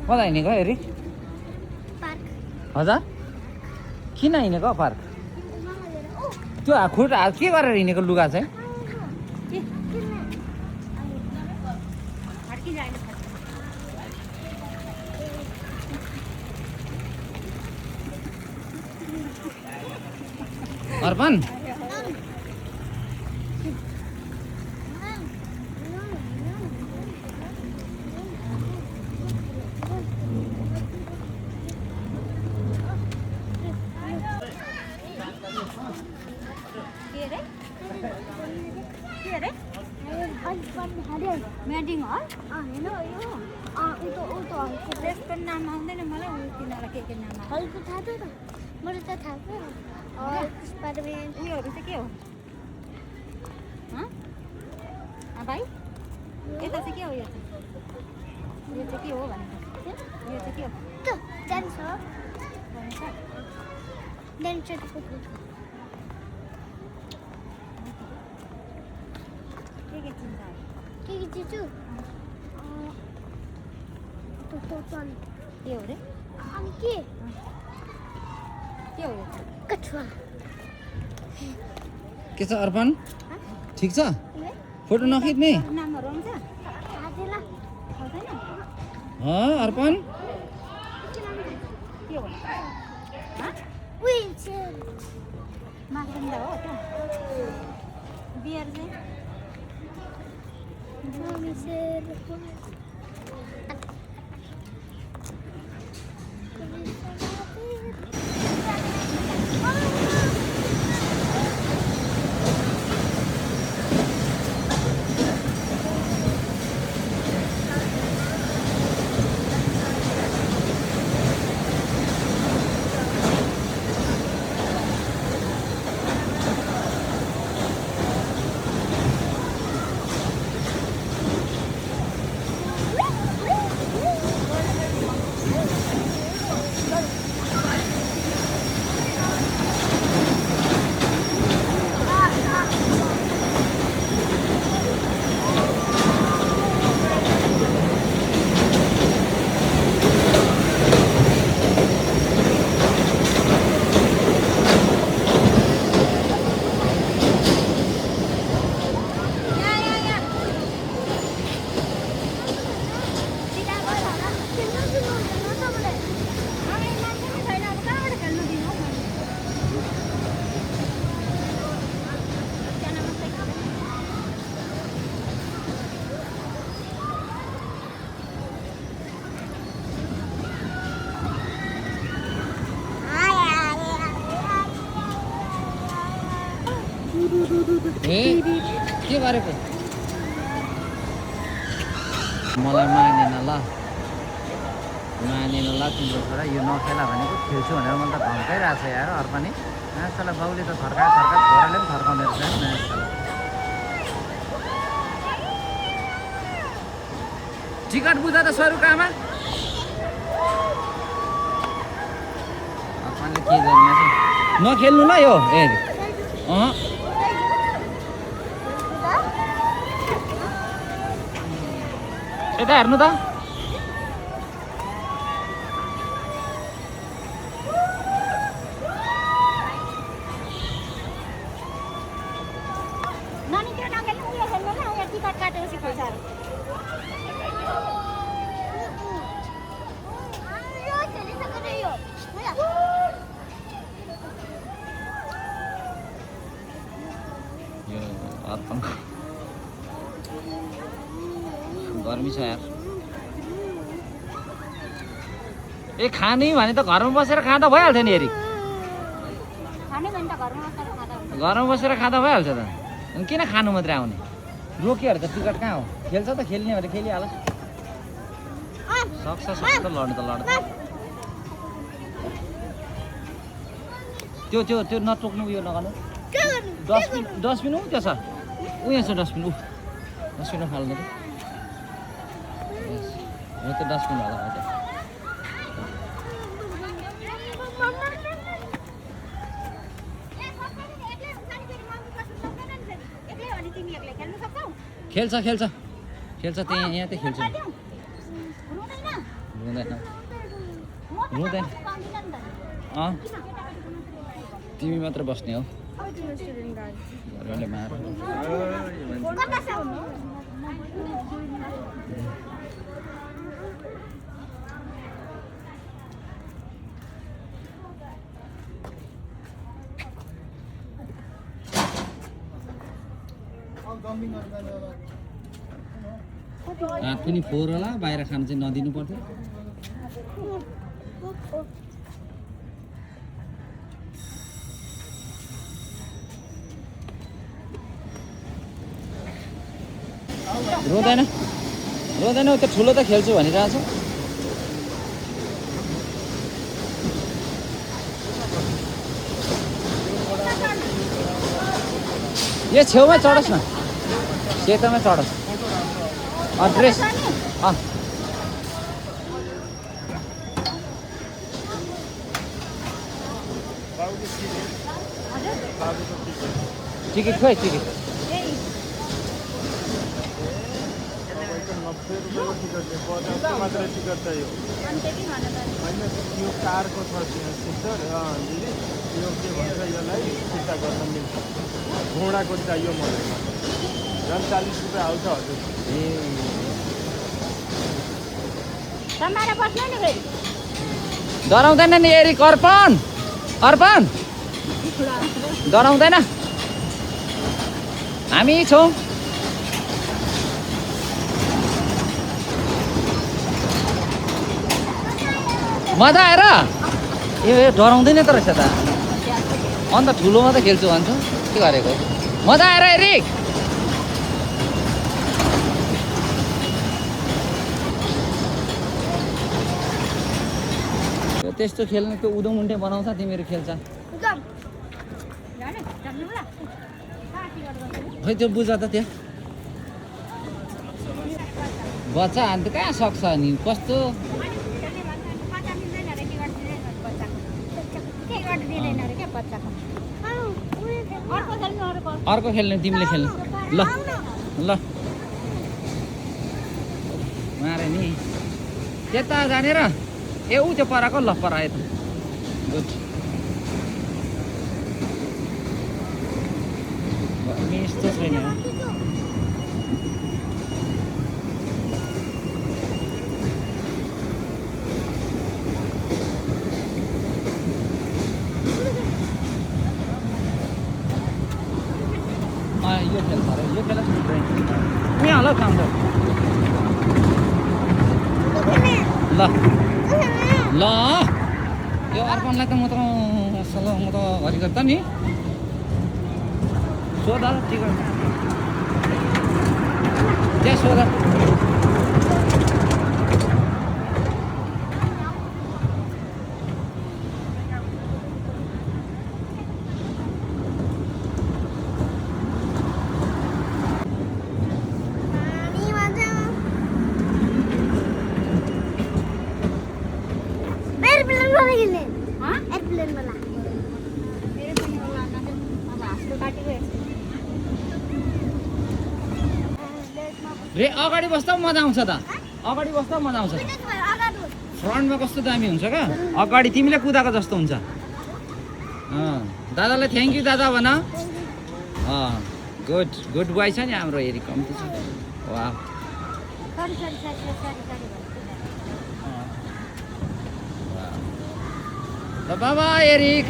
कता हिँडेको हेरी हजुर किन हिँडेको पार्क त्यो खुट्टा के गरेर हिँडेको लुगा चाहिँ अर्पण म्याटिङ हल होइन यो त्यसको नाम आउँदैन मलाई उयो तिनीहरूलाई के नाम हलको थाहा थियो त मलाई त थाहा थियो स्पाइडरम्यान उयोहरू चाहिँ के हो भाइ यता चाहिँ के हो यो चाहिँ के हो भनेको यो चाहिँ के हो जान्छ के चिन्छु के हो रे अनि के हो कछुवा के छ अर्पण ठिक छ फोटो नखिच्ने नामहरू आउँछ अर्पण के हो माखन्दा हो त बियर चाहिँ के गरेको मलाई मानेन ल तिम्रो छोरा यो नखेला भनेको खेल्छु भनेर मलाई त धम्काइरहेको छ यार अर्पणी मान्छेलाई बाउले त थर्का छोराले पनि थर्काउने रहेछ टिकट बुझा त 100 रुपियाँमा अर्पणले के गर्ने नखेल्नु ल यो यता हेर्नु त नानी त्यो नखेल्नु उयो खेल्नु न उयो टिकट काटेपछि पैसा गर्मी छ यार खाने भने त घरमा बसेर खाँदा भइहाल्छ नि हेरी घरमा बसेर खाँदा भइहाल्छ त किन खानु मात्रै आउने रोकिहाल्छ टिकट कहाँ हो खेल्छ त खेल्ने भने खेलिहाल्छ सक्छ त लड्नु त लड्छ त्यो नटोक्नु उयो नगर्नु डस्टबिन ऊ त्यो छ उयो छ डस्टबिन फाल्नु त हो त्यो डस्टबिन होला खेल्छ त्यहाँ यहाँ त खेल्छ रुँदैन रुँदैन तिमी मात्र बस्ने हो घरले मार हात पनि फोहोर होला बाहिर खान चाहिँ नदिनु पर्थ्यो रुँदैन रुँदैन त्यो ठुलो त खेल्छु भनिरहेछ यो छेउमा चढोस् न सेतोमा चढोस् ड्रेस टिकट खोइ टिकट मात्रै टिकट चाहियो होइन यो कारको छ सिस्टर यो के भन्छ यसलाई फिर्ता गर्न मिल्छ घोडाको चाहियो मलाई झन् 40 रुपियाँ आउँछ हजुर डराउँदैन नि एरिक अर्पण अर्पण डराउँदैन हामी छौँ मजा आएर ए डराउँदैन त रहेछ त अन्त ठुलोमा त खेल्छु भन्छ के गरेको मजा आएर एरिक त्यस्तो खेल्ने त्यो उदो मुन्टे बनाउँछ तिमीहरू खेल्छ खै त्यो बुझ त त्यो बच्चा अन्त कहाँ सक्छ नि कस्तो अर्को खेल्ने तिमीले खेल्ने ल ल मारे नि त्यता जाने र ए ऊ त्यो पराको ल परायो त गुड यस्तो छैन यो खेल अरे यो खेल यहाँ ल काम ल ल यो अर्पणलाई त म त घरि गर्दा नि सोध टिकट त्यहाँ सोध रे अगाडि बस्दा मजा आउँछ त अगाडि बस्दा मजा आउँछ फ्रन्टमा कस्तो दामी हुन्छ क्या अगाडि तिमीले कुदाएको जस्तो हुन्छ दादालाई थ्याङ्क यू दादा भन गुड गुड बोय छ नि हाम्रो हेरी कम्ती छ वा बाबा एरिक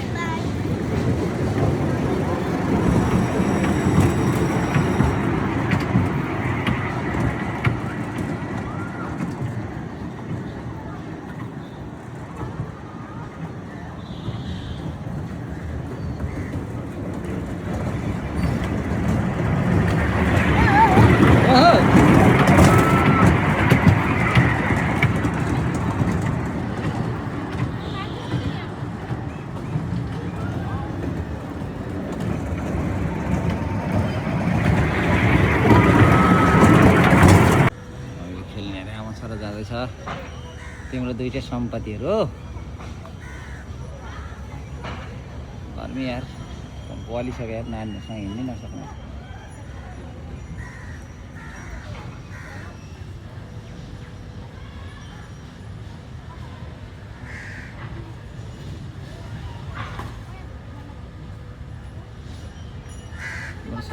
तिम्रो दुईटै सम्पत्तिहरू घरमै यार बलिसक्यो यार नानीहरूसँग हिँड्नै नसक्ने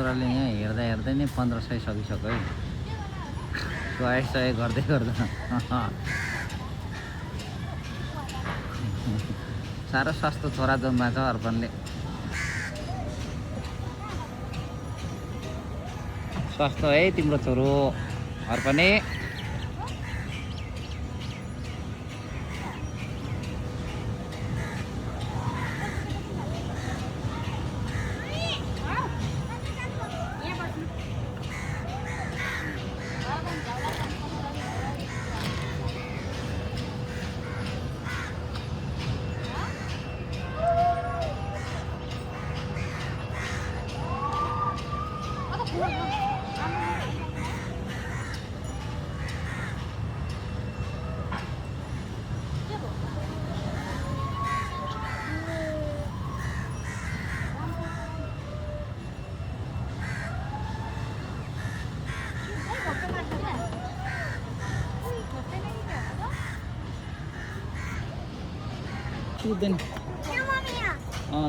छोराले यहाँ हेर्दा हेर्दै नै 1500 सकिसक्यो है। सय गर्दै गर्दा साह्रो सस्तो छोरा जन्मा छ अर्पणले। सस्तो है तिम्रो छोरो अर्पणे। Iya,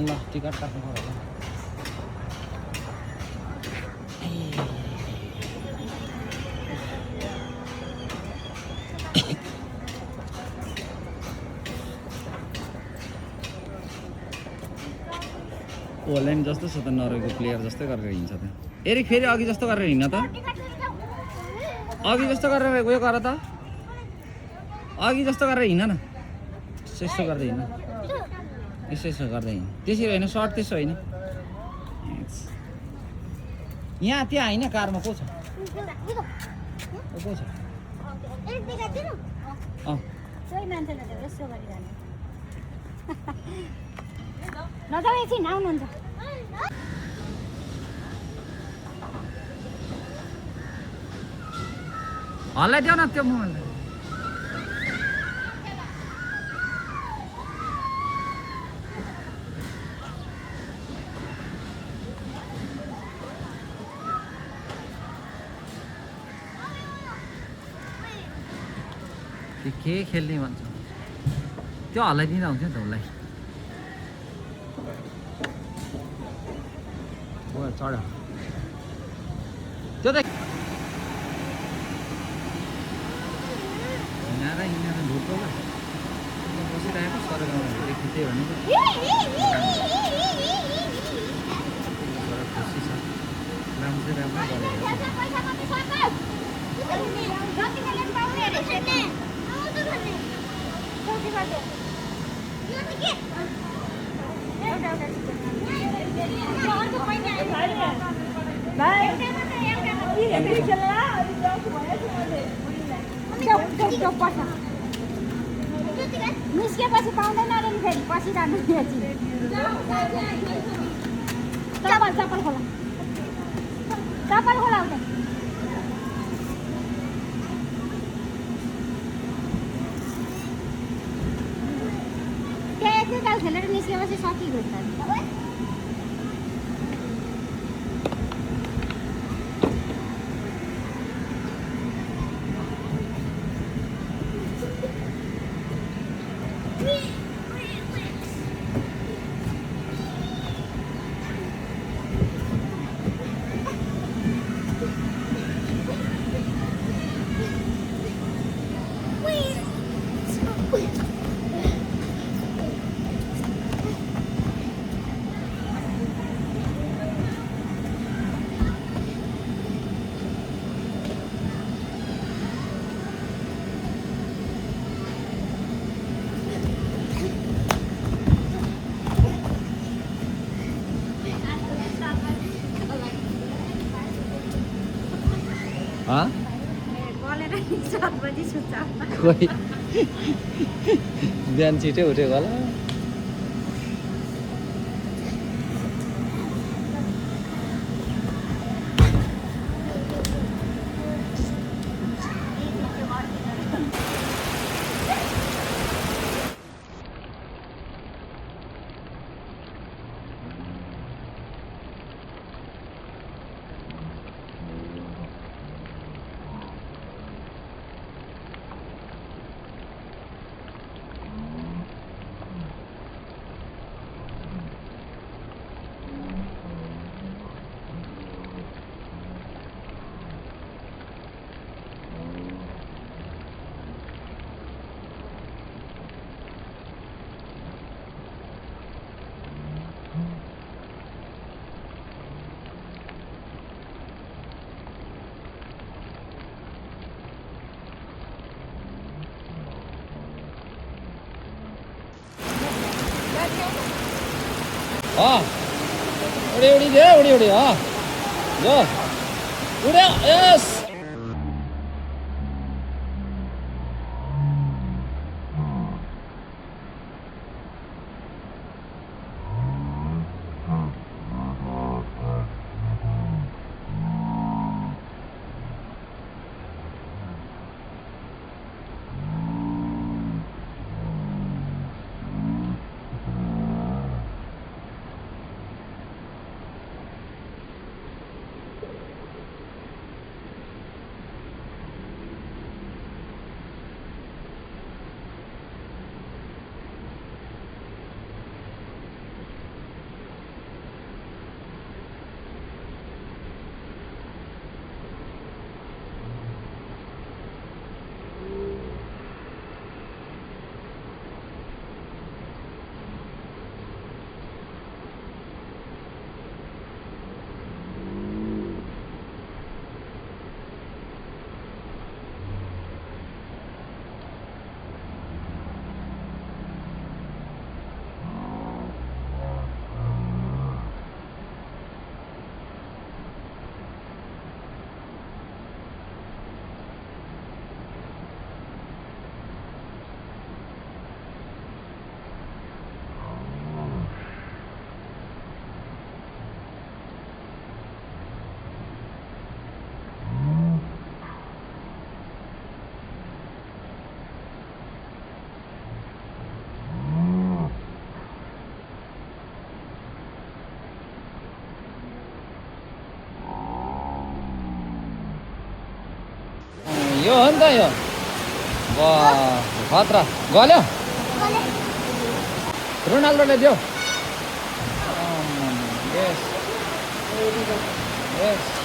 ल टिकट काट्नु पर्यो। होल्यान्ड जस्तो छ त नर्वेको प्लेयर जस्तै गरेर हिँड्छ त। एरिक फेरि अघि जस्तो गरेर हिँड्न त। अघि जस्तो गरेर उयो गर त। अघि जस्तो गरेर हिँड न। यसो गर्दै हिँड्न। यसो गर्दै हिँड्न। त्यसरी होइन सर्ट त्यसो होइन। यहाँ त्यहाँ होइन कारमा को छ? को छ? सोही मान्छेले त यसो गरिरहने। नजाऊ एकछिन आउनुहुन्छ। हल्लाइदेऊ न त्यो मोबाइल। के खेल्ने भन्छ त्यो हल्लाइदिँदा हुन्छ नि त उसलाई। चढ्यो त्यो त हिँडेर ढुक्क बसिरहेको सरगाउँमा देखिँदै भनेको खुसी छ। राम्रो चाहिँ राम्रो निस्केपछि पाउँदैन अरे नि फेरि पसिरहनु चप्पल चप्पल खोला चप्पल खोला उता त्यहाँ एकैताल खेलेर निस्केपछि सकिगयो त। खोइ बिहान छिटै उठेको होला। उडी उडी दे उडी उडी जो उड्यो यस यो हो नि त यो वाह खतरा गल्यो रोनाल्डोले दियो यस यस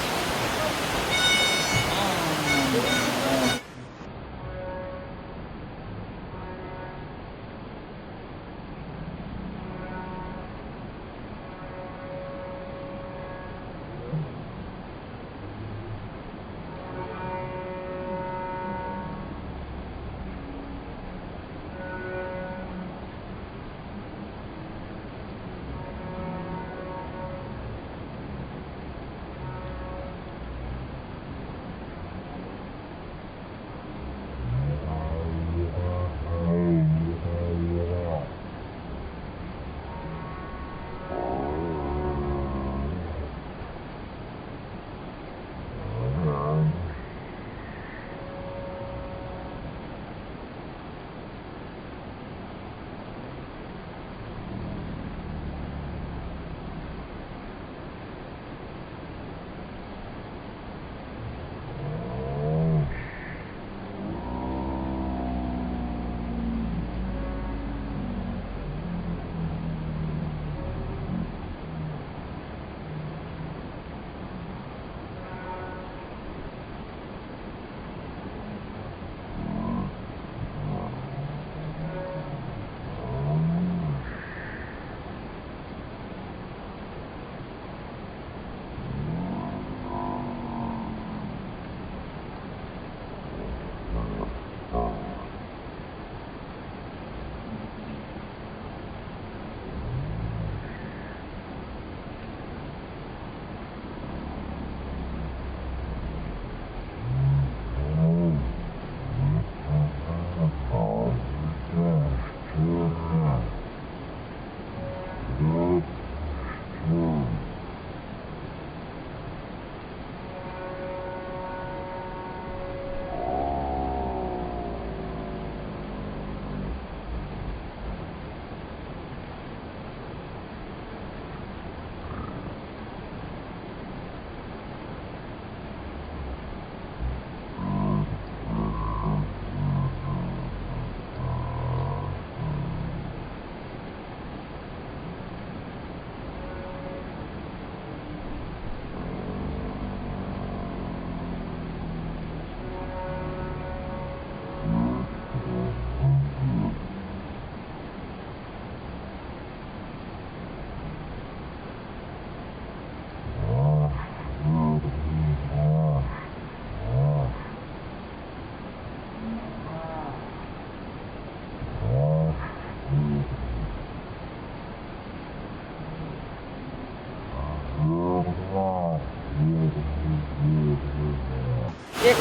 एक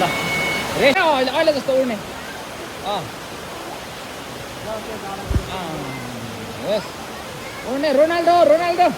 ल रे अहिले जस्तो उड्ने उड्ने रोनाल्डो रोनाल्डो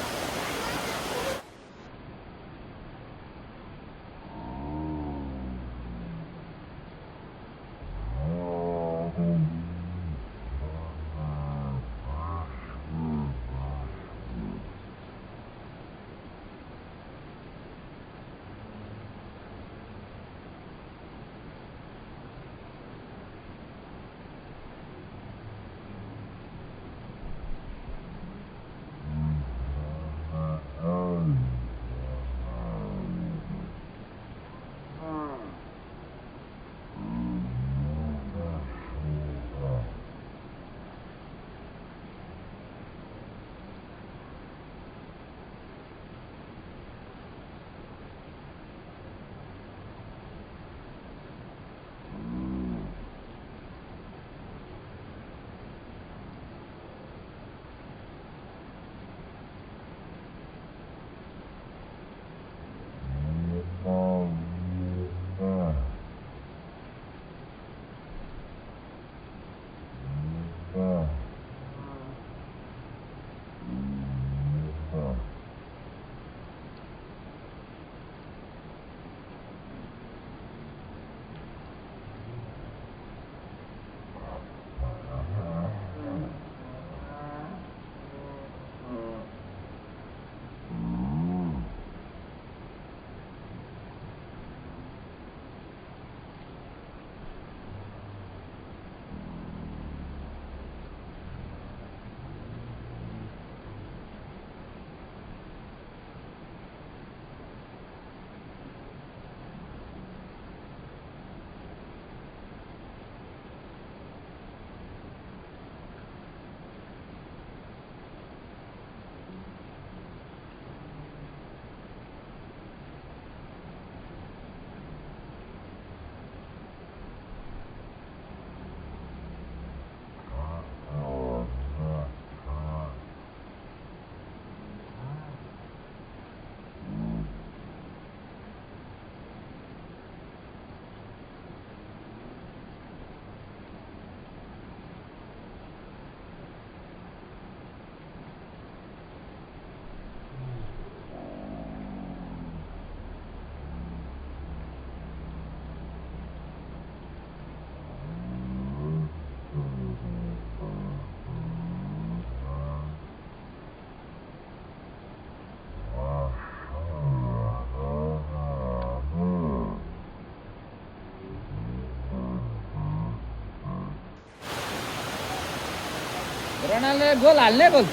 रोनाल्डो गोल हाल्ने गोल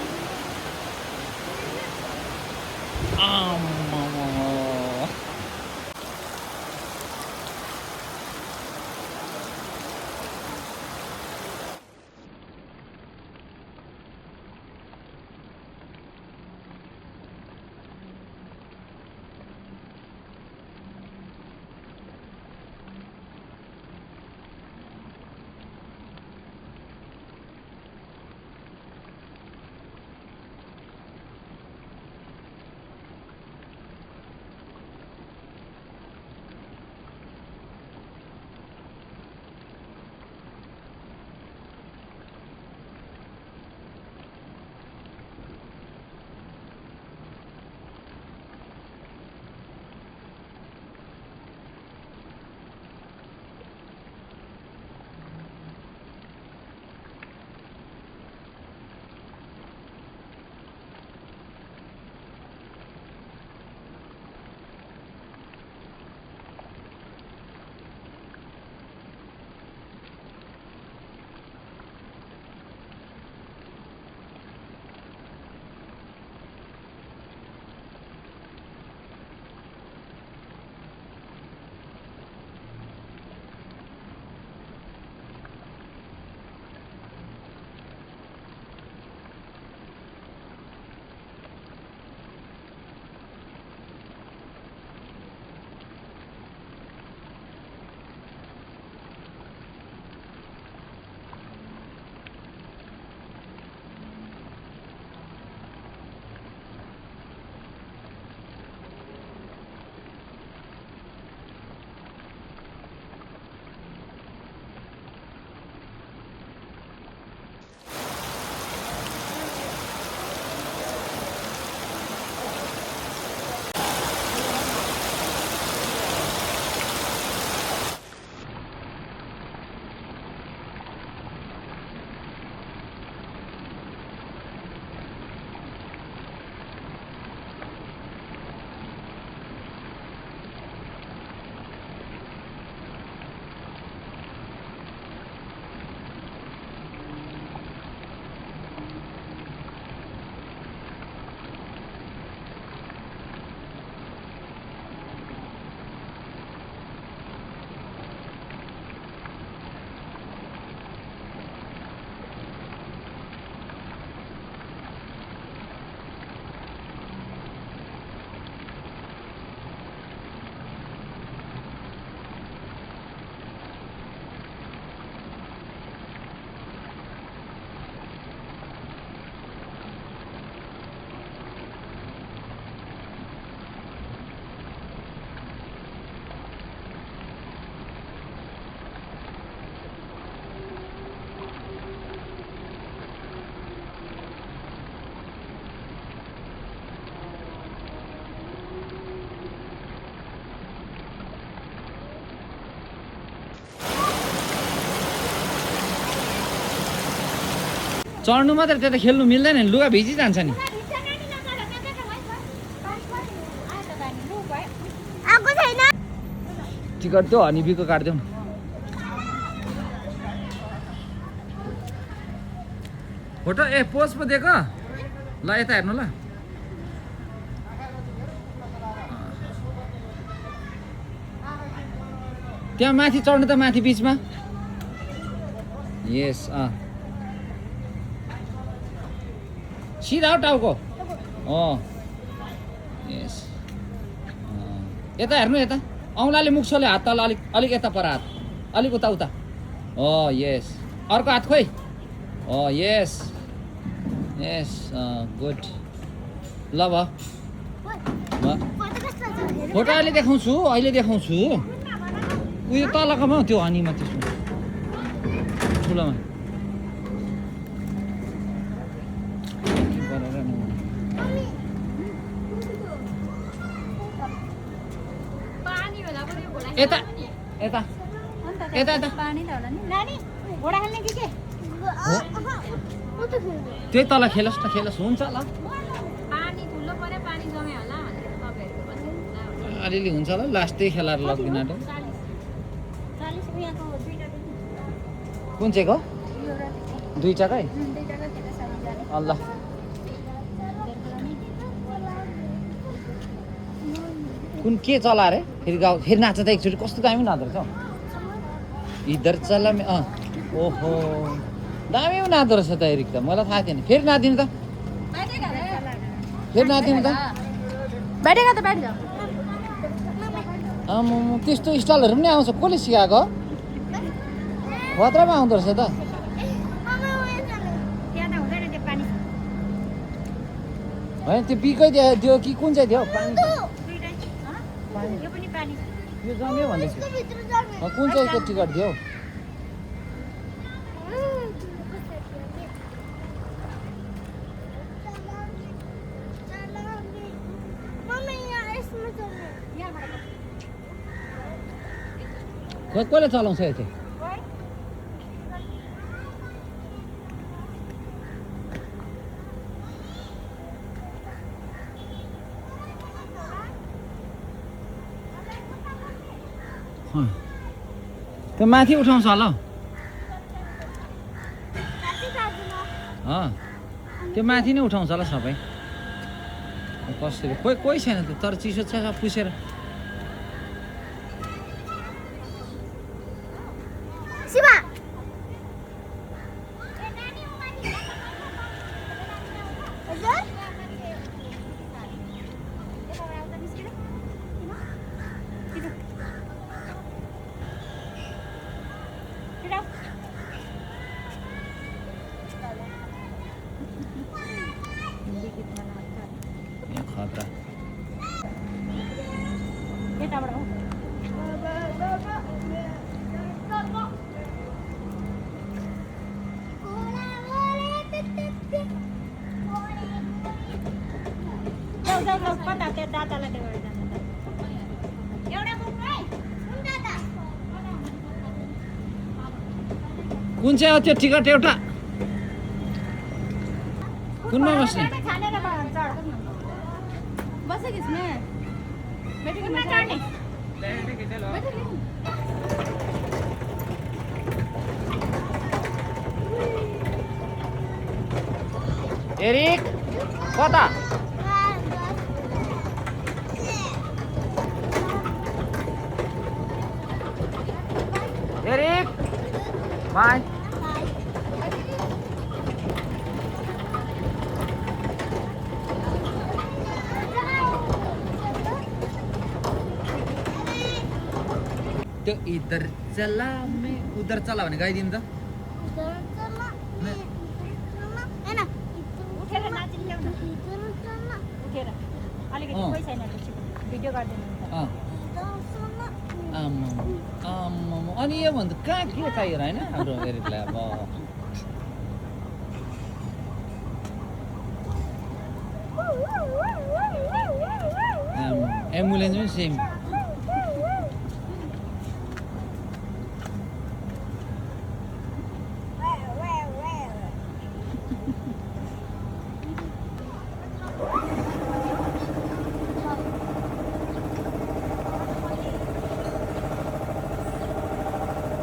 चढ्नु मात्रै त्यता खेल्नु मिल्दैन नि लुगा भिजी जान्छ नि टिकट त्यो हनीबीको काट्दिउँ न फोटो ए पोज पो दिएको ल यता हेर्नु ल त्यहाँ माथि चढ्नु त माथि बिचमा यस सिधा हो टाउको यस यता हेर्नु यता औँलाले मुक्छोले हात तल अलिक अलिक यता पर हात अलिक उता उता यस अर्को हात खोइ यस यस गुड ल भयो फोटो अहिले देखाउँछु उयो तलकोमा त्यो हनीमा त्यसमा ठुलोमा यता यता यता यता पानी त होला नि नानी घोडा खेल्ने कि के त्यही तल खेलोस् हुन्छ ल पानी ठुलो पर्यो पानी जम्यो होला भनेर तपाईहरुको पनि अलिअलि हुन्छ ल लास्ट त्यही खेलाएर लग्दिन आँट्यो 40 रुपैयाँको दुईटा कुन चाहिँको यो र दुईटाकै दुईटा खेल्न साली जाने अल्ल कुन के चला अरे फेरि गाउँ फेरि नाच्छ त एकचोटि कस्तो दामी नाच्दो रहेछ इधर चला ओहो दामी नाच्दो रहेछ त एरिक त मलाई थाहा थिएन फेरि नाचिदिनु त बैठेगा त बैठ जाऊ त्यस्तो स्टाइलहरू पनि आउँछ कसले सिकाएको खतरामा आउँदो रहेछ त त्यहाँ त हुँदैन त्यो पानी होइन त्यो बिकै दियो कि कुन चाहिँ दियो पानी यो पनि पानी यो जम्यो भन्दैछु कुन चाहिँ त्यो टिकट दियो कसले चलाउँछ यो चाहिँ त्यो माथि उठाउँछ होला त्यो माथि नै उठाउँछ होला सबै कसरी कोही छैन त तर चिसो छ पुसेर खतरा यताबाट हो जाऊ कता त्यो दादालाई त्यो एउटा कुन चाहिँ हो त्यो टिकट एउटा कुनमा बस्ने बसेको इसमें बैठेगी मैं चढ़ने एरिक कता एरिक बाय त्यो इधर चला मैं उधर चला भने गाइदिनु त उठेर नाचिन ल्याउन उठेर अलिकति कोही छैन भिडियो गर्दैन अनि यो भन्दा कहाँ के चाहियो र होइन हाम्रो एरिकलाई अब एम्बुलेन्स पनि सेम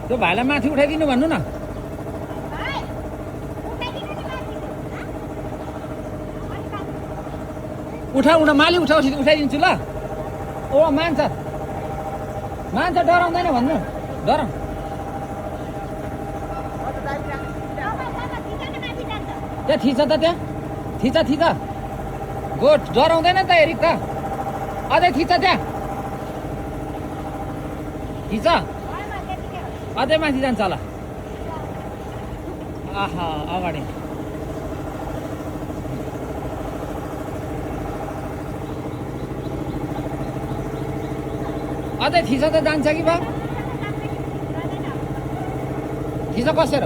त्यो भाइलाई माथि उठाइदिनु भन्नु न भाइ उठाइदिनु नि माथि उठाउ न माली उठाउँछ उठाइदिन्छु ल ओ मान्छ डराउँदैन भन्नु डराउ त्यहाँ थिच त त्यहाँ थिच गोठ डराउँदैन त हेरिक त अझै थिच त्यहाँ थिच अझै माथि जान्छ होला आहा अगाडि अझै थिच त जान्छ कि बा थिच कसेर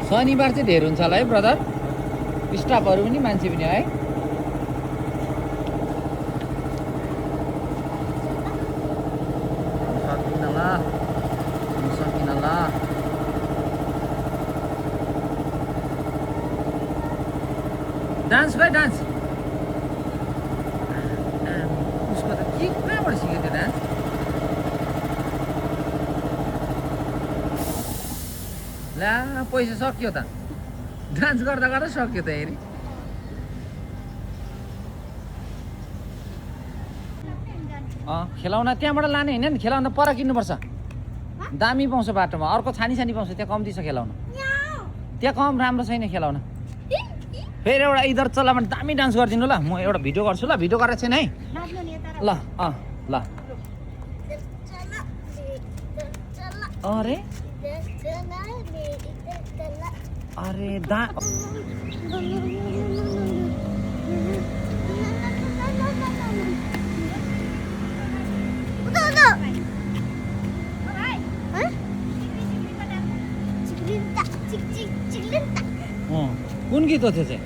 शनिबार चाहिँ धेर हुन्छ होला है ब्रदर स्टाफहरू पनि मान्छे पनि है सकिन ल डान्स भाइ डान्स उसको त के कहाँबाट सिक्यो त्यो डान्स ला पैसा सक्यो त डान्स गर्दा गर्दा सक्यो त हेरी खेलाउन त्यहाँबाट लाने होइन नि खेलाउन पर किन्नुपर्छ दामी पाउँछ बाटोमा अर्को छानी पाउँछ त्यहाँ कम्ती छ खेलाउन त्यहाँ कम राम्रो छैन खेलाउन फेरि एउटा इधर चल्लामा दामी डान्स गरिदिनु ल म एउटा भिडियो गर्छु ल भिडियो गरेको छैन है ल ल अरे अरे दा कुन गीत हो त्यो चाहिँ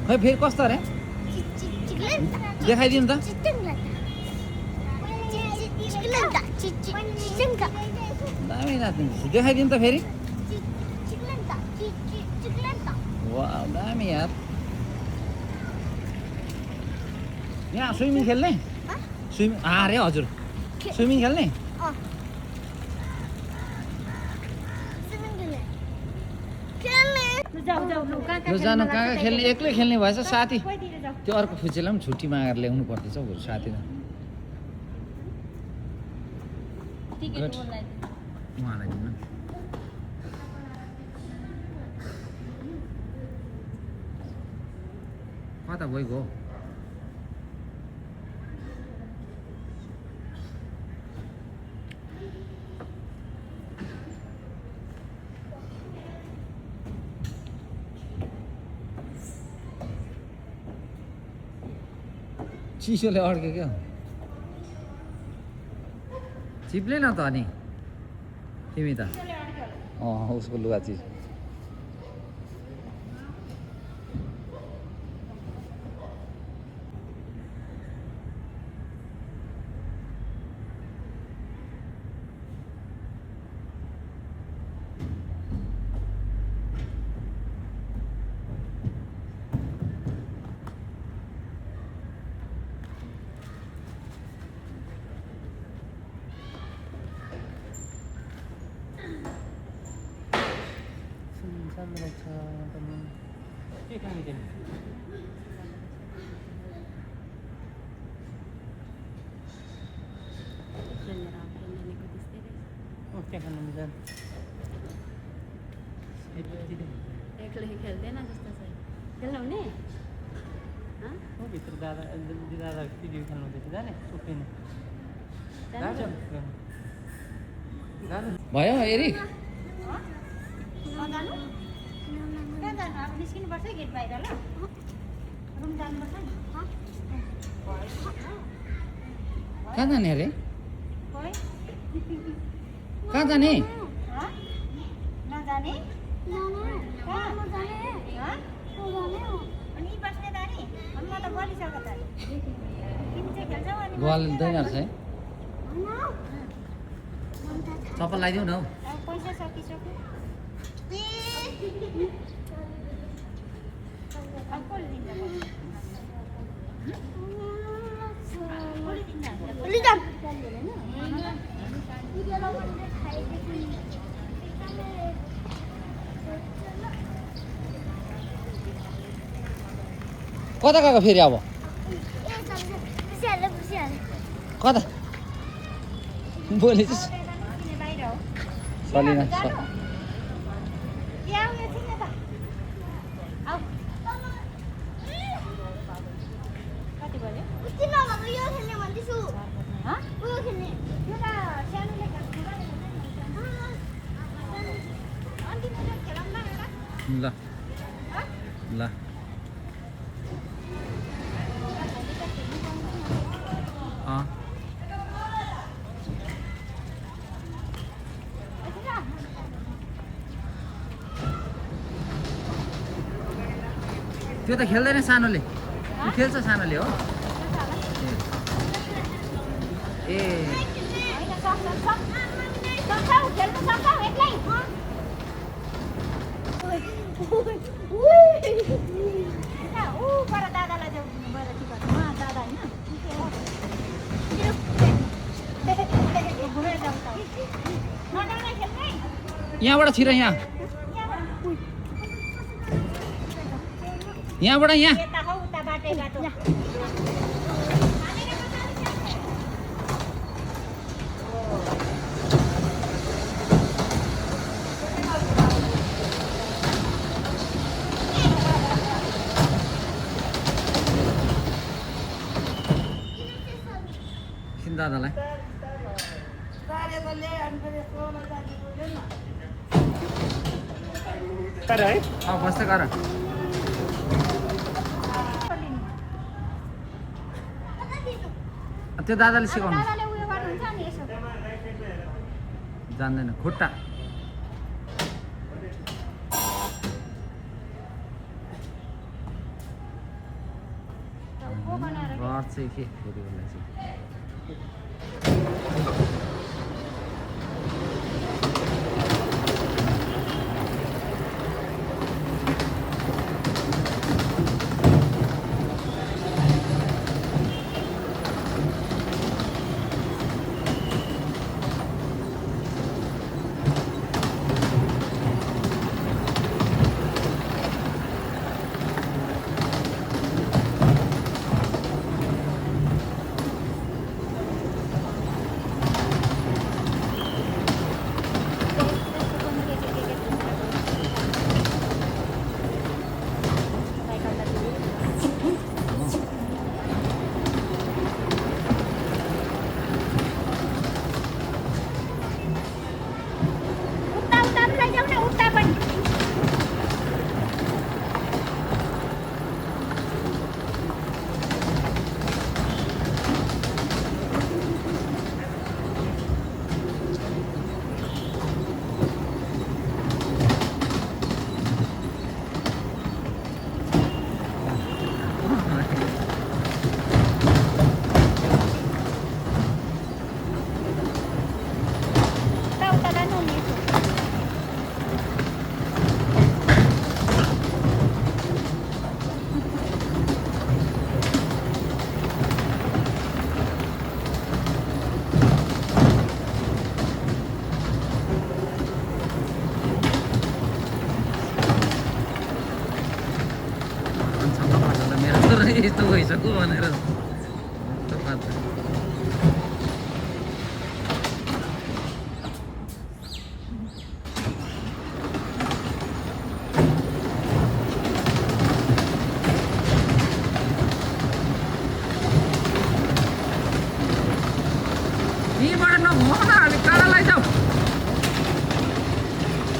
खै फेरि कस्तो अरे देखाइदिनु त दामी नाच्नु देखाइदिनु त फेरि वाह दामी यार यहाँ स्विमिङ खेल्ने स्विमिङ अरे हजुर स्विमिङ खेल्ने लु जानु कहाँ खेल्ने एक्लै खेल्ने भएछ साथी त्यो अर्को फुचेलाई पनि छुट्टी मागेर ल्याउनु पर्दैछ हौ साथीलाई उहाँलाई दिनु कता गएको हो चिसोले अड्क्यो क्या चिप्लेन त अनि तिमी त उसको लुगा चिज के खाने तिमी के खानु मिल्दैन एक्लै खेल्दैन जस्तो छ खेल्नुहुने भित्र दादा भिडियो खेल्नु हुँदैछ जाने उफ्रिने भयो एरिक निस्किनुपर्छ गेट बाहिर ल रुम जानुपर्छ नि कहाँ जाने अरे खोइ कहाँ जाने नजाने अनि बस्ने दानी अनि म त बोलिसक्यो त तिमी चाहिँ खेल्छौ अनि बल दैन रहेछ है चप्पल लगाइदिउ न हौ पैसा मुसा सकिसक्यो अब कसले दिन्छ कता गएको फेरि अब कता बोले बाहिर हो सलिना कति बज्यो ल ल अँ त्यो त खेल्दैन सानोले खेल्छ सानोले हो ए यहाँबाट छिर यहाँबाट यहाँ दादालाई बस्दै गर त्यो दादाले सिकाउनु जान्दैन खुट्टा गर्छ के फेरि बेला चाहिँ यस्तो गइसक्यो भनेर यहीँबाट नघुमाउ न अलिक टाढा लैजाऊ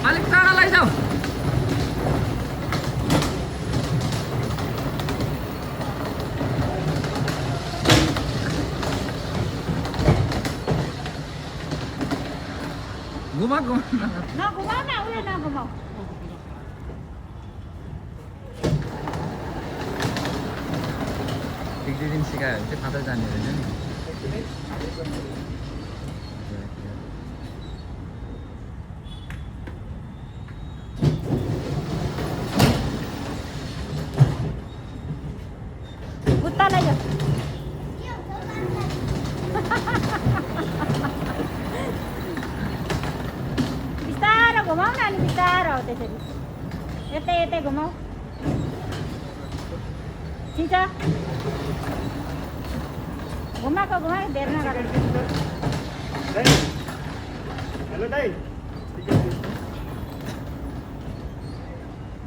अलिक टाढा लैजाऊ घुमा नघुमाऊ न उयो नघुमाऊ एक दुई दिन सिकायो भने चाहिँ खाँदै जाने रहेछ नि जुत्ता लैजाऊ बिस्तारो घुमाऊ न अनि बिस्तारो हो त्यसरी यतै यतै घुमाऊ ठिक छ घुमाएको घुमाएको धेर नगरेर हेलो दाइ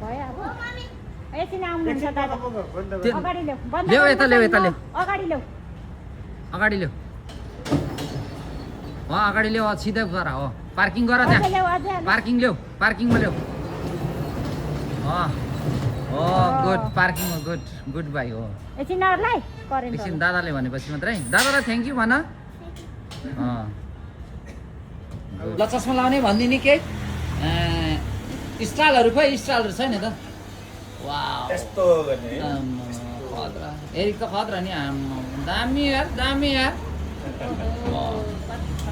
भयो अब एकछिन आउनुहुन्छ दादा अगाडि ल्याऊ बन्द ल्याऊ यता ल्याऊ यता ल्याऊ अगाडि ल्याऊ अगाडि ल्याऊ अगाडि ल्याऊ सिधै गर हो पार्किङ गर अझै त्यहाँ ल्याऊ अझै हाल्नु। पार्किङ ल्याऊ पार्किङमा ल्याऊ गुड पार्किङमा गुड गुड बाई हो एकछिन नहरूलाई करेन्ट एकछिन दादाले भनेपछि मात्रै दादालाई थ्याङ्क यू भन ल चस्मा लाउने भनिदिने के स्टाइलहरू खोइ स्टाइलहरू छैन त वाउ यस्तो गर्ने खतरा एरिक त खतरा नि दामी यार